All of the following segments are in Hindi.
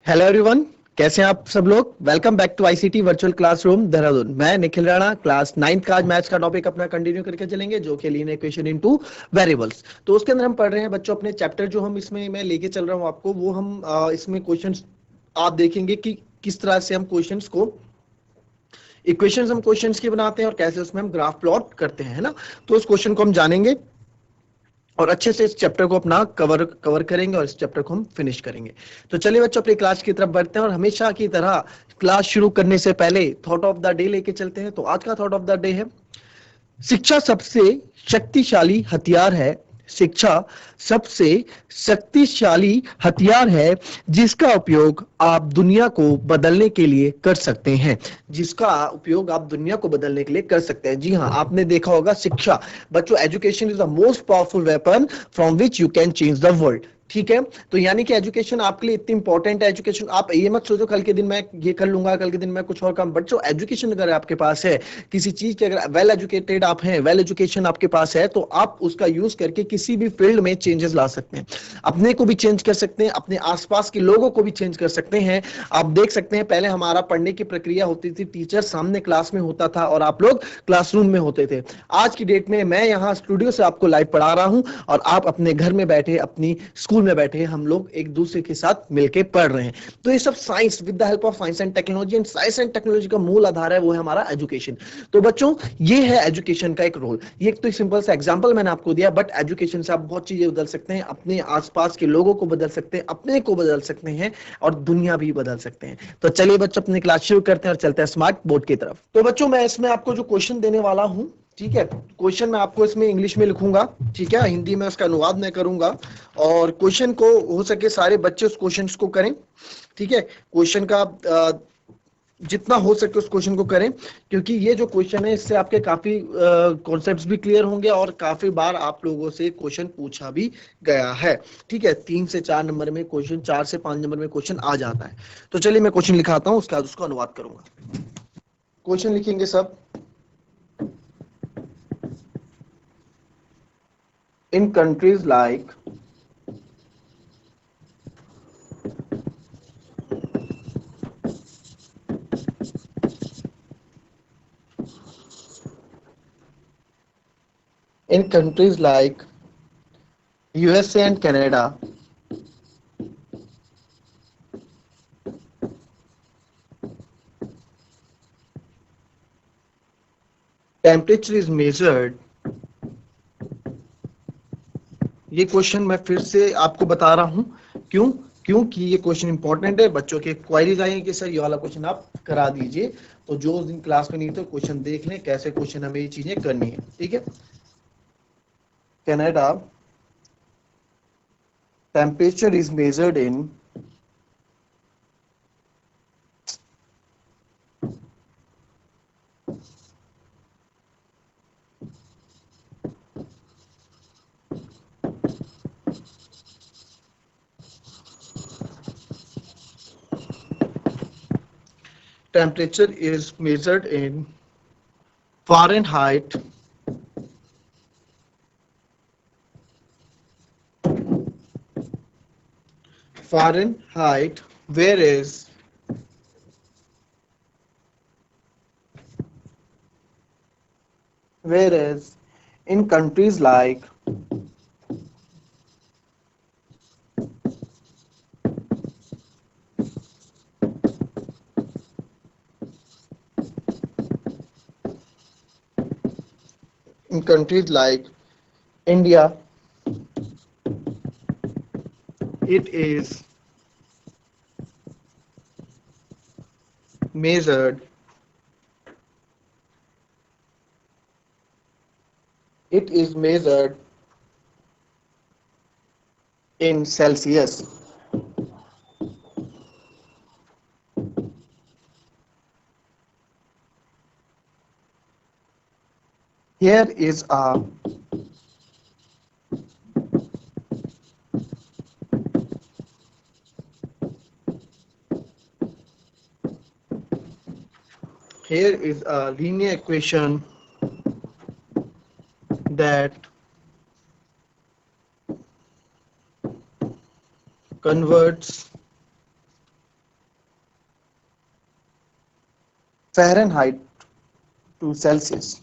Hello everyone. कैसे हैं आप सब लोग। Welcome back to ICT virtual classroom Dehradun. मैं निखिल राणा क्लास 9th का आज मैथ्स का टॉपिक अपना कंटिन्यू करके चलेंगे जो कि लीनियर इक्वेशन इनटू वेरिएबल्स। तो उसके अंदर हम पढ़ रहे हैं बच्चों अपने चैप्टर जो हम इसमें मैं लेके चल रहा हूं आपको वो हम इसमें क्वेश्चंस आप देखेंगे कि किस तरह से हम क्वेश्चंस को इक्वेशंस हम क्वेश्चंस की बनाते हैं और कैसे उसमें हम ग्राफ प्लॉट करते हैं, है ना। तो उस क्वेश्चन को हम जानेंगे और अच्छे से इस चैप्टर को अपना कवर कवर करेंगे और इस चैप्टर को हम फिनिश करेंगे। तो चलिए बच्चों अपनी क्लास की तरफ बढ़ते हैं और हमेशा की तरह क्लास शुरू करने से पहले थॉट ऑफ द डे लेके चलते हैं। तो आज का थॉट ऑफ द डे है, शिक्षा सबसे शक्तिशाली हथियार है। शिक्षा सबसे शक्तिशाली हथियार है जिसका उपयोग आप दुनिया को बदलने के लिए कर सकते हैं। जिसका उपयोग आप दुनिया को बदलने के लिए कर सकते हैं। जी हाँ, आपने देखा होगा शिक्षा बच्चों, education is the most powerful weapon from which you can change the world. ठीक है, तो यानी कि एजुकेशन आपके लिए इतनी इंपॉर्टेंट है। एजुकेशन आप ये मत सोचो कल के दिन मैं ये कर लूंगा, कल के दिन मैं कुछ और काम। बच्चों एजुकेशन अगर आपके पास है किसी चीज के, अगर वेल एजुकेटेड आप हैं, वेल एजुकेशन आपके पास है, तो आप उसका यूज करके किसी भी फील्ड में चेंजेस ला सकते हैं। अपने को भी चेंज कर सकते हैं, अपने आसपास के लोगों को भी चेंज कर सकते हैं। आप देख सकते हैं पहले हमारा पढ़ने की प्रक्रिया होती थी, टीचर सामने क्लास में होता था और आप लोग क्लासरूम में होते थे। आज की डेट में मैं यहाँ स्टूडियो से आपको लाइव पढ़ा रहा हूँ और आप अपने घर में बैठे, अपनी स्कूल में बैठे, हम लोग एक दूसरे के साथ मिलकर पढ़ रहे हैं। तो ये सब science, with the help of science and technology. And science and technology का मूल आधार है वो है हमारा एजुकेशन। तो बच्चों ये है एजुकेशन का एक रोल। ये एक तो सिंपल सा एग्जांपल मैंने आपको दिया, बट एजुकेशन से आप बहुत चीजें बदल सकते हैं, अपने आसपास के लोगों को बदल सकते हैं, अपने को बदल सकते हैं और दुनिया भी बदल सकते हैं। तो चलिए बच्चों अपनी क्लास शुरू करते हैं और चलते हैं स्मार्ट बोर्ड की तरफ। तो बच्चों मैं इसमें आपको जो क्वेश्चन देने वाला हूं, ठीक है, क्वेश्चन मैं आपको इसमें इंग्लिश में लिखूंगा, ठीक है, हिंदी में उसका अनुवाद मैं करूंगा और क्वेश्चन को हो सके सारे बच्चे उस क्वेश्चन को करें। ठीक है, क्वेश्चन का जितना हो सके उस क्वेश्चन को करें, क्योंकि ये जो क्वेश्चन है इससे आपके काफी कॉन्सेप्ट्स भी क्लियर होंगे और काफी बार आप लोगों से क्वेश्चन पूछा भी गया है। ठीक है, 3 से 4 नंबर में क्वेश्चन, 4 से 5 नंबर में क्वेश्चन आ जाता है। तो चलिए मैं क्वेश्चन लिखाता हूँ, उसका उसको अनुवाद करूंगा। क्वेश्चन लिखेंगे सब। In countries like in countries like USA and Canada, temperature is measured। ये क्वेश्चन मैं फिर से आपको बता रहा हूं, क्यों, क्योंकि ये क्वेश्चन इंपॉर्टेंट है। बच्चों के क्वेरीज आएंगे कि सर ये वाला क्वेश्चन आप करा दीजिए, तो जो उस दिन क्लास में नहीं थे क्वेश्चन देख लें कैसे क्वेश्चन हमें ये चीजें करनी है। ठीक है, Canada temperature is measured in temperature is measured in Fahrenheit, Fahrenheit, whereas in countries like in countries like India, it is measured, it is measured in Celsius. Here is a linear equation that converts Fahrenheit to Celsius.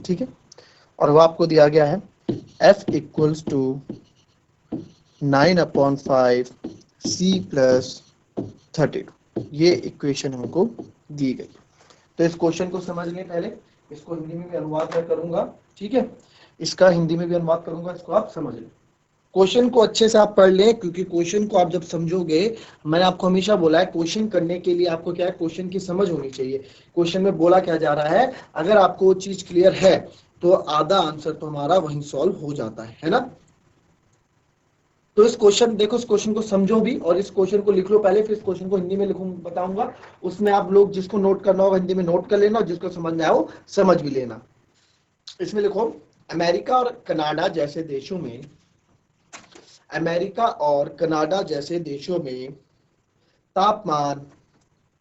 ठीक है, और वो आपको दिया गया है F equals to 9/5 C plus 32। ये इक्वेशन हमको दी गई। तो इस क्वेश्चन को समझ लें, पहले इसको हिंदी में भी अनुवाद मैं करूंगा। ठीक है, इसका हिंदी में भी अनुवाद करूंगा, इसको आप समझ लें। क्वेश्चन को अच्छे से आप पढ़ लें, क्योंकि क्वेश्चन को आप जब समझोगे, मैंने आपको हमेशा बोला है क्वेश्चन करने के लिए आपको क्या है, क्वेश्चन की समझ होनी चाहिए। क्वेश्चन में बोला क्या जा रहा है, अगर आपको वो चीज क्लियर है तो आधा आंसर तो हमारा वहीं सॉल्व हो जाता है ना। तो इस क्वेश्चन देखो, इस क्वेश्चन को समझो भी और इस क्वेश्चन को लिख लो पहले, फिर इस क्वेश्चन को हिंदी में लिखूं बताऊंगा। उसमें आप लोग जिसको नोट करना होगा हिंदी में नोट कर लेना, और जिसको समझ में आए वो समझ भी लेना। इसमें लिखो, अमेरिका और कनाडा जैसे देशों में, अमेरिका और कनाडा जैसे देशों में तापमान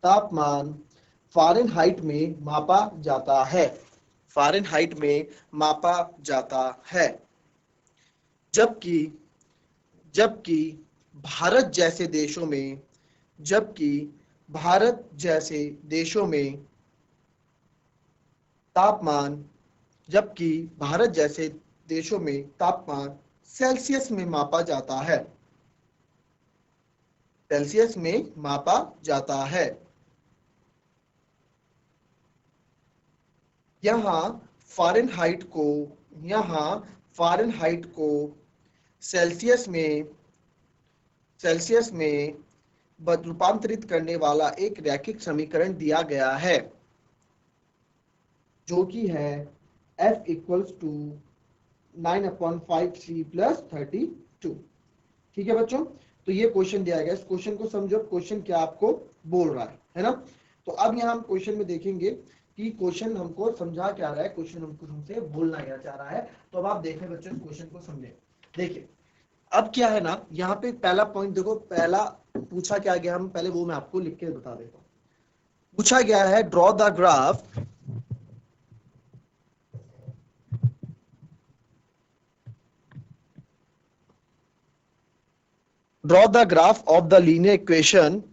तापमान फ़ारेनहाइट में मापा जाता है। फ़ारेनहाइट में मापा जाता है। जबकि जबकि भारत जैसे देशों में जबकि भारत जैसे देशों में तापमान जबकि भारत जैसे देशों में तापमान सेल्सियस में मापा जाता है। सेल्सियस में मापा जाता है। यहाँ फ़ारेनहाइट को यहाँ फ़ारेनहाइट को सेल्सियस में रूपांतरित करने वाला एक रैखिक समीकरण दिया गया है, जो कि है F equals to 9/5 C plus 32। ठीक है बच्चों, तो ये क्वेश्चन दिया गया। इस क्वेश्चन को समझो, क्वेश्चन क्या आपको बोल रहा है ना। तो अब यहाँ हम क्वेश्चन में देखेंगे कि क्वेश्चन हमको समझा क्या रहा है, क्वेश्चन हमको हमसे बोलना क्या चाह रहा है। तो अब आप देखें बच्चों, इस क्वेश्चन को समझें। देखिए अब क्या है ना, यहाँ पे पहला पॉइंट देखो, पहला पूछा क्या गया, हम पहले वो मैं आपको लिख के बता देता हूँ। पूछा गया है, draw the graph of the linear equation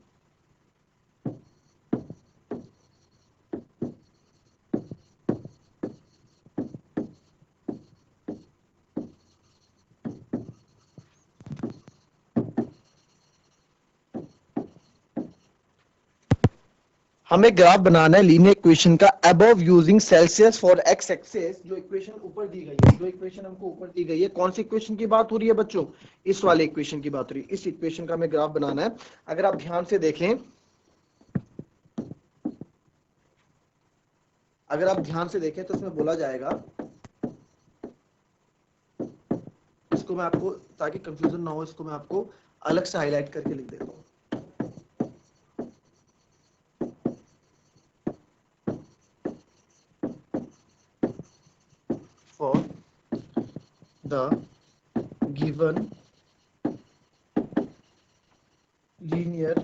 हमें ग्राफ बनाना है लीनियर इक्वेशन का above using Celsius for X axis. जो इक्वेशन ऊपर दी गई है, जो इक्वेशन हमको ऊपर दी गई है, कौन सी इक्वेशन की बात हो रही है बच्चों, इस वाले इक्वेशन की बात हो रही है। इस इक्वेशन का हमें ग्राफ बनाना है। अगर आप ध्यान से देखें, तो इसमें बोला जाएगा, इसको मैं आपको, ताकि कंफ्यूजन ना हो, इसको मैं आपको अलग से हाईलाइट करके लिख देता हूं। For the given linear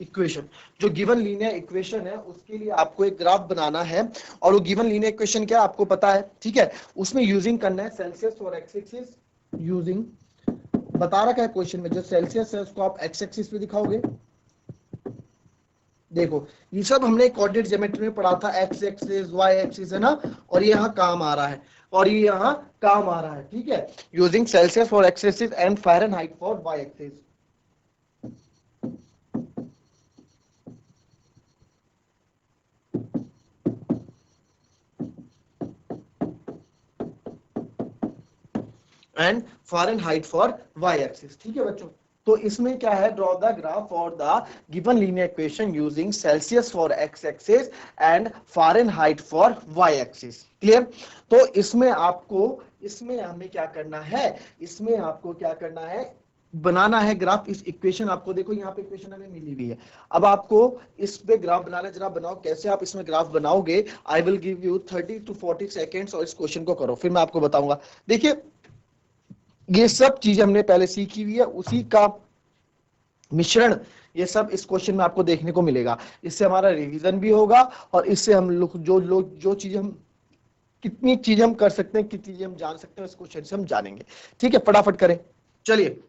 equation, जो गिवन लीनियर इक्वेशन है उसके लिए आपको एक ग्राफ बनाना है। और वो गिवन लीनियर इक्वेशन क्या आपको पता है, ठीक है। उसमें यूजिंग करना है सेल्सियस और एक्स एक्सिस। यूजिंग बता रखा है क्वेश्चन में, जो सेल्सियस है उसको आप एक्स एक्सिस पे दिखाओगे। देखो ये सब हमने कोऑर्डिनेट ज्योमेट्री में पढ़ा था, एक्स एक्सिस वाई एक्सिस है ना, और ये यहाँ काम आ रहा है, और ये यहाँ काम आ रहा है। ठीक है, using Celsius for X axis and Fahrenheit for Y axis. And Fahrenheit for Y axis. ठीक है बच्चों, तो इसमें क्या है, draw the graph for the given linear equation using Celsius for X axis and Fahrenheit for Y axis. Clear. तो इसमें हमें क्या करना है, इसमें आपको क्या करना है, बनाना है ग्राफ। इस इक्वेशन आपको देखो, यहाँ पे इक्वेशन हमें मिली हुई है। अब आपको इस पे ग्राफ बनाना है, जरा बनाओ। कैसे आप इसमें ग्राफ बनाओगे, I will give you 30 to 40 seconds, और इस क्वेश्चन को करो, फिर मैं आपको बताऊंगा। देखिए ये सब चीजें हमने पहले सीखी हुई है, उसी का मिश्रण ये सब इस क्वेश्चन में आपको देखने को मिलेगा। इससे हमारा रिवीजन भी होगा, और इससे हम लोग जो चीजें हम कितनी चीजें हम कर सकते हैं, कितनी चीजें हम जान सकते हैं, इस क्वेश्चन से हम जानेंगे। ठीक है, फटाफट करें। चलिए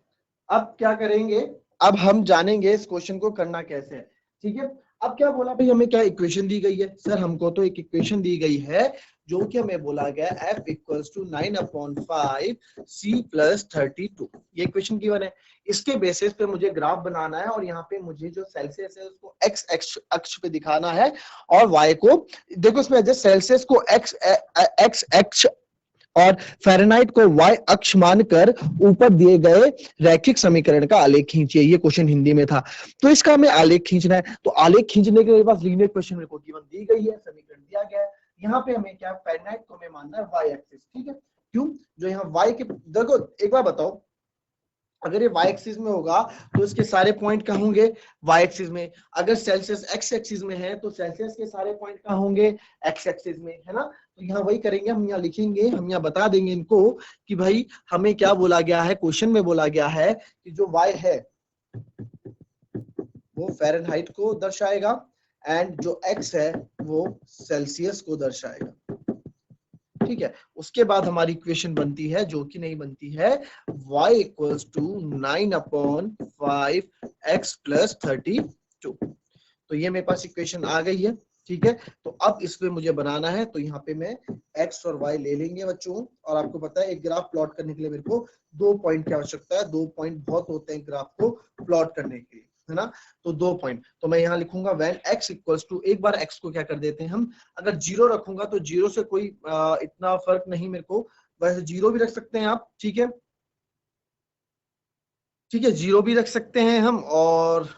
अब क्या करेंगे, अब हम जानेंगे इस क्वेश्चन को करना कैसे है। ठीक है, अब क्या बोला भाई, हमें क्या इक्वेशन दी गई है सर, हमको तो एक इक्वेशन दी गई है जो कि हमें बोला गया f equals to 9/5 c plus 32, ये इक्वेशन गिवन है। इसके बेसिस पे मुझे ग्राफ बनाना है और यहाँ पे मुझे जो सेल्सियस है उसको x अक्ष पे दिखाना है और y को, देखो इसमें सेल्सियस को x अक्ष और फ़ारेनहाइट को y अक्ष मानकर ऊपर दिए गए रैखिक समीकरण का आलेख खींचिए, ये क्वेश्चन हिंदी में था। तो इसका हमें आलेख खींचना है, तो आलेख खींचने के लिए पास लीनियर इक्वेशन मेरे को गिवन दी गई है, समीकरण दिया गया है। यहाँ पे हमें क्या, फ़ारेनहाइट को हमें मानना है y एक्सिस। ठीक है, क्यों, जो यहाँ y के, देखो एक बार बताओ, अगर ये y एक्सिस में होगा तो इसके सारे पॉइंट कहाँ होंगे, y एक्सिस में। अगर सेल्सियस x एक्सिस में है तो सेल्सियस के सारे पॉइंट कहाँ होंगे, x एक्सिस में, है ना। तो यहाँ वही करेंगे, हम यहाँ लिखेंगे, हम यहाँ बता देंगे इनको कि भाई हमें क्या बोला गया है, क्वेश्चन में बोला गया है कि जो y है वो फ़ारेनहाइट को दर्शाएगा एंड जो x है वो सेल्सियस को दर्शाएगा। ठीक है, उसके बाद हमारी इक्वेशन बनती है जो कि नहीं बनती है, y equals to 9/5 x plus 32। तो ये मेरे पास इक्वेशन आ गई है। ठीक है, तो अब इस पे मुझे बनाना है, तो यहाँ पे मैं x और y ले लेंगे बच्चों। और आपको पता है एक ग्राफ प्लॉट करने के लिए मेरे को 2 पॉइंट की आवश्यकता है, 2 पॉइंट बहुत होते हैं ग्राफ को प्लॉट करने के लिए, है ना। तो 2 पॉइंट, तो मैं यहाँ लिखूंगा व्हेन x इक्वल्स टू, एक बार x को क्या कर देते हैं हम, अगर 0 रखूंगा तो 0 से कोई इतना फर्क नहीं मेरे को, वैसे 0 भी रख सकते हैं आप। ठीक है, ठीक है, 0 भी रख सकते हैं हम, और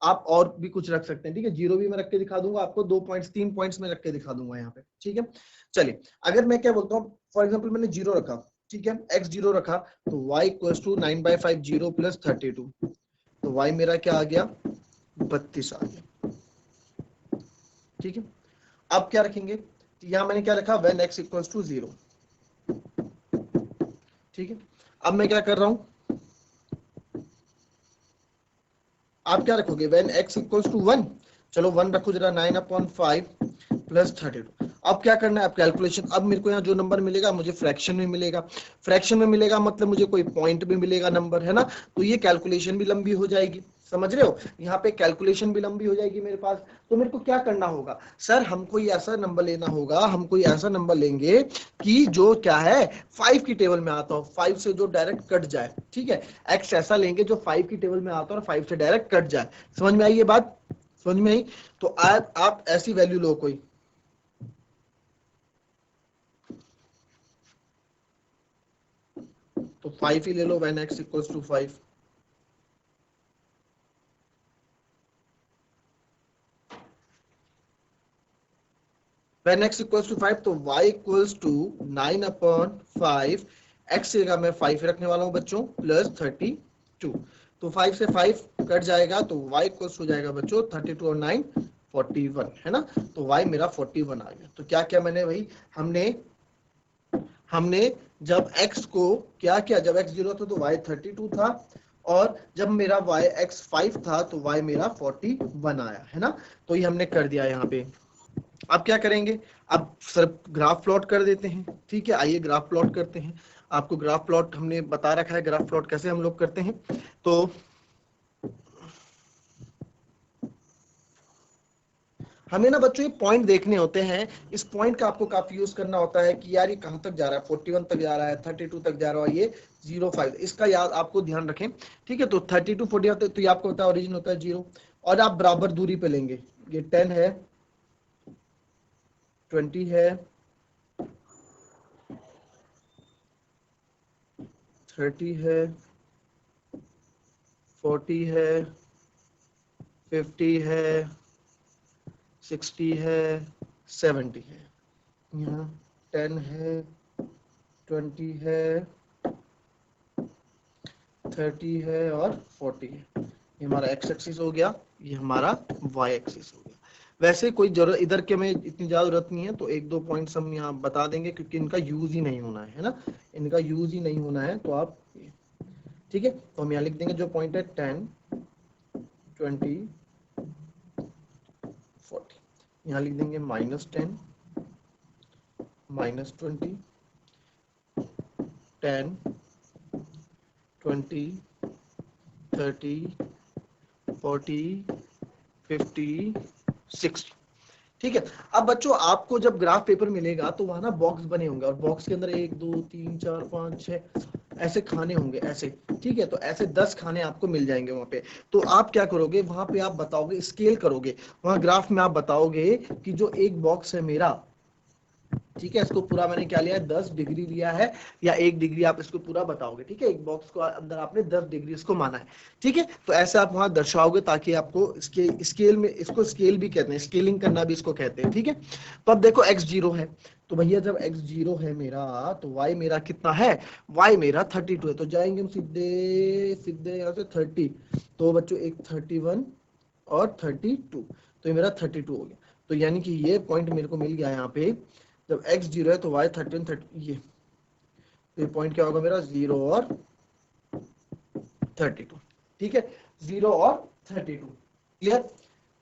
आप और भी कुछ रख सकते हैं। ठीक है, 0 भी मैं रख के दिखा दूंगा आपको, 2 पॉइंट्स 3 पॉइंट्स में रख के दिखा दूंगा यहाँ पे। ठीक है, चलिए अगर मैं क्या बोलता हूँ, फॉर एग्जांपल मैंने 0 रखा, ठीक है, x 0 रखा, तो y इक्वल्स टू 9/5 0 प्लस 32, तो y मेरा क्या आ गया, 32 आ गया। ठीक है, अब क्या रखेंगे, यहाँ मैंने क्या रखा, व्हेन x इक्वल्स टू 0। ठीक है, अब मैं क्या कर रहा हूँ, आप क्या रखोगे, व्हेन x इक्वल्स टू 1, चलो 1 रखो जरा, 9/5 प्लस 32। अब क्या करना है, अब कैलकुलेशन, अब मेरे को यहाँ जो नंबर मिलेगा मुझे फ्रैक्शन में मिलेगा, फ्रैक्शन में मिलेगा मतलब मुझे कोई पॉइंट भी मिलेगा नंबर, है ना। तो ये कैलकुलेशन भी लंबी हो जाएगी, समझ रहे हो, यहाँ पे कैलकुलेशन भी लंबी हो जाएगी मेरे पास। तो मेरे को क्या करना होगा सर, हमको ये ऐसा नंबर लेना होगा, हम कोई ऐसा नंबर लेंगे कि जो क्या है 5 की टेबल में आता हो, 5 से जो डायरेक्ट कट जाए। ठीक है, एक्स ऐसा लेंगे जो 5 की टेबल में आता हो और 5 से डायरेक्ट कट जाए। समझ में आई ये बात, समझ में आई। तो आप ऐसी वैल्यू लो कोई, तो 5 ही ले लो, when x equals to 5। When x equals to 5, तो y इक्वल्स टू 9/5, x की जगह मैं 5 रखने वाला हूं बच्चों, प्लस 32। तो 5 से 5 कट जाएगा, तो y इक्वल्स हो जाएगा बच्चों 32 और 9 41, है ना। तो y मेरा 41 आ गया। तो क्या क्या मैंने भाई, हमने हमने जब x को क्या किया, जब x 0 था तो y 32 था, और जब मेरा y x 5 था तो y मेरा 41 आया, है ना। तो ये हमने कर दिया यहाँ पे। अब क्या करेंगे, अब सर ग्राफ प्लॉट कर देते हैं। ठीक है, आइए ग्राफ प्लॉट करते हैं। आपको ग्राफ प्लॉट हमने बता रखा है, ग्राफ प्लॉट कैसे हम लोग करते हैं। तो हमें ना बच्चों ये पॉइंट देखने होते हैं, इस पॉइंट का आपको काफी यूज करना होता है कि यार ये कहां तक जा रहा है, 41 तक जा रहा है, 32 तक जा रहा है, ये 05, इसका याद आपको ध्यान रखें। ठीक है, तो 32 41 तक तो ये आपको पता है ओरिजिन होता है 0, और आप बराबर दूरी पे लेंगे, ये 10 है, 20 है, 30 है, 40 है, 50 है, 60 है, 70 है, यहाँ 10 है, 20 है, 30 है और 40 है। ये हमारा x एक्सिस हो गया, ये हमारा y एक्सिस हो गया। वैसे कोई जरूरत इधर के में इतनी ज्यादा जरूरत नहीं है, तो एक दो पॉइंट्स हम यहाँ बता देंगे क्योंकि इनका यूज ही नहीं होना है ना, इनका यूज ही नहीं होना है, तो आप, ठीक है, तो हम यहाँ लिख देंगे जो पॉइंट है 10 20 40, यहाँ लिख देंगे -10 -20, 10, 20, 30, 40, 50, 60। ठीक है। अब बच्चों आपको जब ग्राफ पेपर मिलेगा तो वहां ना बॉक्स बने होंगे और बॉक्स के अंदर 1 2 3 4 5 6 ऐसे खाने होंगे ऐसे। ठीक है, तो ऐसे 10 खाने आपको मिल जाएंगे वहां पे। तो आप क्या करोगे, वहां पे आप बताओगे, स्केल करोगे, वहां ग्राफ में आप बताओगे कि जो एक बॉक्स है मेरा, ठीक है, इसको पूरा मैंने क्या लिया है, 10 डिग्री लिया है या 1 डिग्री, आप इसको पूरा बताओगे। ठीक है, एक बॉक्स को अंदर आपने 10 डिग्री इसको माना है। ठीक है, तो ऐसे आप वहां दर्शाओगे ताकि आपको इसके स्केल में, इसको स्केल भी कहते हैं, स्केलिंग करना भी इसको कहते हैं। ठीक है, तो अब देखो x 0 है, तो भैया जब x 0 है मेरा, तो y मेरा कितना है, y मेरा 32 है। तो जाएंगे हम सीधे सीधे यहाँ से 30, तो बच्चों एक 31 और 32, तो ये मेरा 32 हो गया। तो यानी कि ये पॉइंट मेरे को मिल गया यहाँ पे, जब x 0 है तो y 13 30, ये पॉइंट क्या होगा मेरा, 0 और 32। ठीक है, 0 और 32, क्लियर।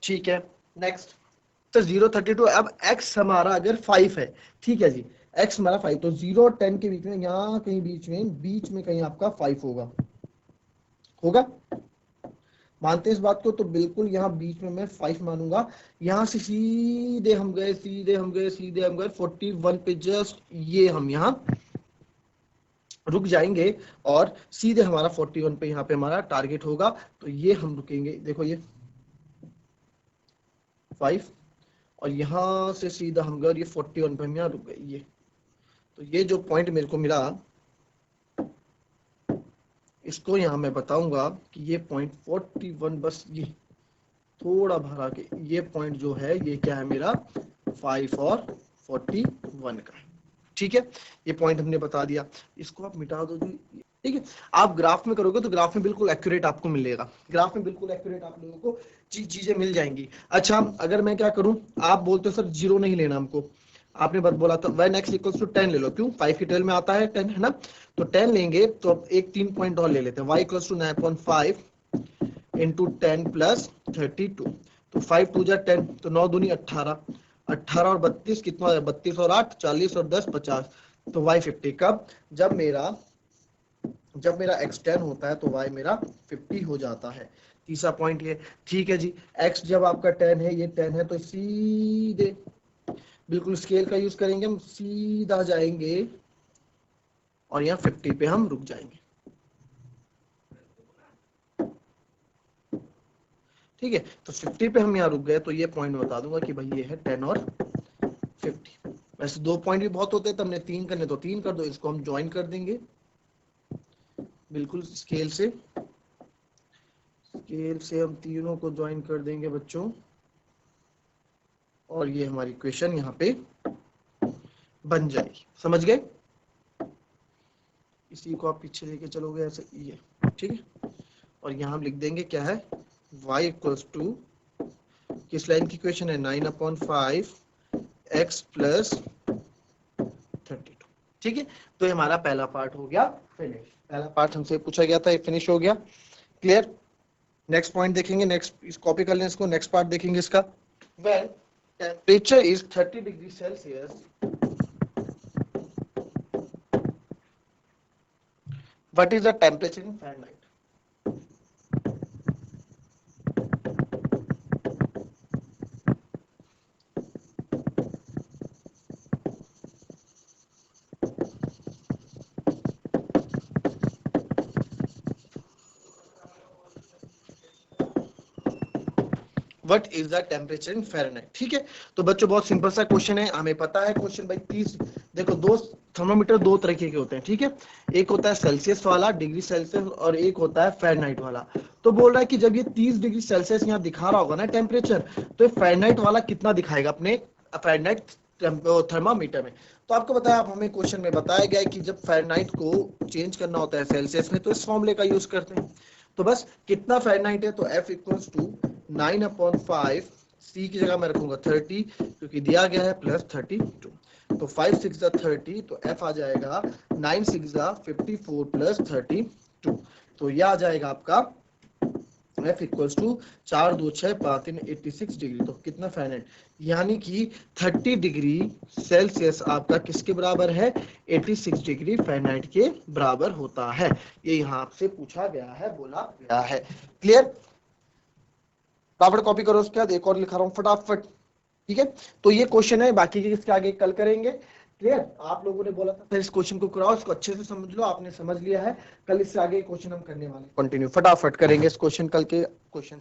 ठीक है, नेक्स्ट, तो 0 32, अब x हमारा अगर 5 है, ठीक है जी, x हमारा 5, तो 0 और 10 के बीच में, यहाँ कहीं बीच में कहीं आपका 5 होगा, होगा, मानते हैं इस बात को, तो बिल्कुल यहाँ बीच में मैं 5 मानूंगा। यहाँ से सीधे हम गए, सीधे हम गए, सीधे हम गए 41 पे, जस्ट ये हम यहाँ रुक जाएंगे और सीधे हमारा 41 पे यहाँ पे हमारा टारगेट होगा। तो ये हम रुकेंगे, देखो ये 5, और यहाँ से सीधा हम गए, ये 41 पे हम यहाँ रुक गए। ये तो ये जो पॉइंट मेरे को मिला, इसको यहाँ मैं बताऊंगा कि ये पॉइंट 41, बस ये थोड़ा भरा के ये पॉइंट जो है, ये क्या है मेरा, 5 और 41 का। ठीक है, ये पॉइंट हमने बता दिया, इसको आप मिटा दो जी। ठीक है, आप ग्राफ में करोगे तो ग्राफ में बिल्कुल एक्यूरेट आपको मिलेगा, ग्राफ में बिल्कुल एक्यूरेट आप लोगों को चीजें मिल जाएंगी। अच्छा, अगर मैं क्या करूं, आप बोलते हो सर 0 नहीं लेना हमको, आपने बात बोला था y x इक्वल्स टू 10 ले लो, क्यों, 5 की 12 में आता है 10, है ना, तो 10 लेंगे। तो अब एक 3 पॉइंट और ले लेते हैं, y equals to 9.5 into 10 plus 32, तो 5 2 जा 10, तो 9 दूनी 18, 18 और 32 कितना है, 32 और 8 40 और 10 50, तो y 50। कब, जब मेरा x 10 होता है तो y मेरा 50 हो जाता है। तीसरा पॉइंट ये, ठीक है जी, x जब आपका 10 है, ये 10 है, तो सीधे बिल्कुल स्केल का यूज करेंगे, हम सीधा जाएंगे और यहाँ 50 पे हम रुक जाएंगे। ठीक है, तो 50 पे हम यहाँ रुक गए, तो ये पॉइंट बता दूंगा कि भाई ये है 10 और 50। वैसे 2 पॉइंट भी बहुत होते हैं, तो हमने 3 करने, तो 3 कर दो, इसको हम ज्वाइन कर देंगे बिल्कुल स्केल से हम तीनों को ज्वाइन कर देंगे बच्चों, और ये हमारी इक्वेशन यहाँ पे बन जाएगी, समझ गए। इसी को आप पीछे लेके चलोगे ऐसे, ये ठीक है, और यहाँ हम लिख देंगे क्या है, y इक्वल्स टू, किस लाइन की इक्वेशन है, 9/5 x प्लस 32। ठीक है, तो ये हमारा पहला पार्ट हो गया फिनिश, पहला पार्ट हमसे पूछा गया था, ये फिनिश हो गया, क्लियर। नेक्स्ट पॉइंट देखेंगे, नेक्स्ट इस कॉपी कर लें इसको, नेक्स्ट पार्ट देखेंगे इसका। Well, temperature is 30 degree Celsius, what is the temperature in Fahrenheit? What is the temperature in Fahrenheit? ठीक है, तो बच्चों बहुत सिंपल सा क्वेश्चन है, हमें पता है क्वेश्चन भाई 30, देखो दो थर्मोमीटर दो तरीके के होते हैं, ठीक है, एक होता है सेल्सियस वाला, डिग्री सेल्सियस, और एक होता है फ़ारेनहाइट वाला। तो बोल रहा है कि जब ये 30 डिग्री सेल्सियस यहाँ दिखा रहा होगा ना टेम्परेचर, तो ये फ़ारेनहाइट वाला कितना दिखाएगा अपने फ़ारेनहाइट थर्मामीटर में। तो आपको बताया, आप हमें क्वेश्चन में बताया गया है कि जब फ़ारेनहाइट को चेंज करना होता है सेल्सियस में, तो इस फॉर्मूले का यूज करते हैं। तो बस कितना फ़ारेनहाइट है, तो F इक्वल्स टू 9/5, C की जगह मैं रखूंगा 30 क्योंकि दिया गया है, प्लस 32, तो 5 6 30, तो F आ जाएगा 9 6 54 प्लस 32, तो यह आ जाएगा आपका F इक्वल्स टू 4 2 6 5 3 86 डिग्री। तो कितना फ़ारेनहाइट, यानी कि 30 डिग्री सेल्सियस आपका किसके बराबर है, 86 डिग्री फ़ारेनहाइट के बराबर होता है। ये यहाँ आपसे पूछा गया है, बोला गया है। क्लियर, फटाफट कॉपी करो, उसके बाद एक और लिखा रहा हूँ फटाफट। ठीक है, तो ये क्वेश्चन है, बाकी के इसके आगे कल करेंगे। क्लियर, आप लोगों ने बोला था फिर इस क्वेश्चन को कराओ, इसको अच्छे से समझ लो, आपने समझ लिया है। कल इससे आगे क्वेश्चन हम करने वाले, कंटिन्यू फटाफट करेंगे इस क्वेश्चन, कल के क्वेश्चन।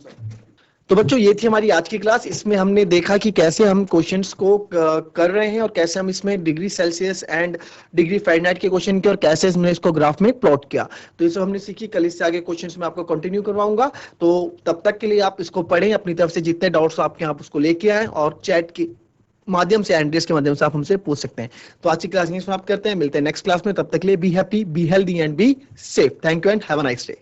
तो बच्चों ये थी हमारी आज की क्लास। इसमें हमने देखा कि कैसे हम क्वेश्चंस को कर रहे हैं और कैसे हम इसमें degree Celsius and degree Fahrenheit के क्वेश्चन किए और कैसे हमने इसको ग्राफ में प्लॉट किया। तो ये सब हमने सीखी। कल इससे आगे क्वेश्चंस में आपको कंटिन्यू करवाऊंगा। तो तब तक के लिए आप इसको पढ़ें, अपनी तरफ से जितने डाउट्स आपके आप उसको लेके आए और चैट के माध्यम से, एंड्रेस के माध्यम से आप हमसे पूछ सकते हैं। तो आज की क्लास यहीं समाप्त करते हैं, मिलते हैं नेक्स्ट क्लास में। तब तक के लिए be happy, be healthy and be safe. Thank you and have a nice day.